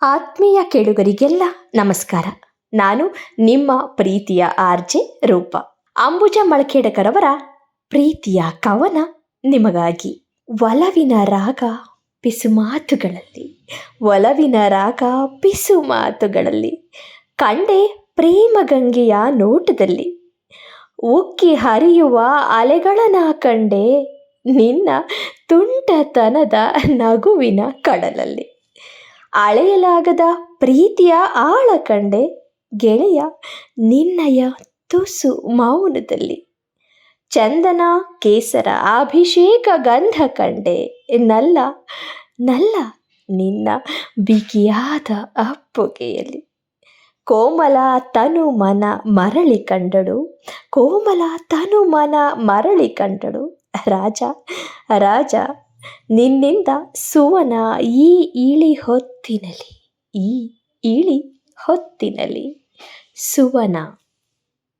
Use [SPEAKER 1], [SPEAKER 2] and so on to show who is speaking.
[SPEAKER 1] ಆತ್ಮೀಯ ಕೇಳುಗರಿಗೆಲ್ಲ ನಮಸ್ಕಾರ. ನಾನು ನಿಮ್ಮ ಪ್ರೀತಿಯ ಆರ್ಜೆ ರೂಪ. ಅಂಬುಜ ಮಳಖೇಡಕರವರ ಪ್ರೀತಿಯ ಕವನ ನಿಮಗಾಗಿ. ಒಲವಿನ ರಾಗ ಪಿಸುಮಾತುಗಳಲ್ಲಿ, ಒಲವಿನ ರಾಗ ಪಿಸುಮಾತುಗಳಲ್ಲಿ, ಕಂಡೆ ಪ್ರೇಮ ಗಂಗೆಯ ನೋಟದಲ್ಲಿ, ಉಕ್ಕಿ ಹರಿಯುವ ಅಲೆಗಳನ ಕಂಡೆ ನಿನ್ನ ತುಂಟತನದ ನಗುವಿನ ಕಡಲಲ್ಲಿ. ಅಳೆಯಲಾಗದ ಪ್ರೀತಿಯ ಆಳ ಕಂಡೆ ಗೆಳೆಯ ನಿನ್ನಯ ತುಸು ಮೌನದಲ್ಲಿ. ಚಂದನ ಕೇಸರ ಅಭಿಷೇಕ ಗಂಧ ಕಂಡೆ ನಲ್ಲ ನಲ್ಲ ನಿನ್ನ ಬಿಗಿಯಾದ ಅಪ್ಪುಗೆಯಲ್ಲಿ. ಕೋಮಲ ತನು ಮನ ಮರಳಿ ಕಂಡಳು, ಕೋಮಲ ತನು ಮನ ಮರಳಿ ಕಂಡಳು, ರಾಜ ರಾಜ ನಿನ್ನಿಂದ ಸುವನ ಈ ಇಳಿ ಹೊತ್ತಿನಲಿ, ಈ ಇಳಿ ಹೊತ್ತಿನಲಿ ಸುವನ.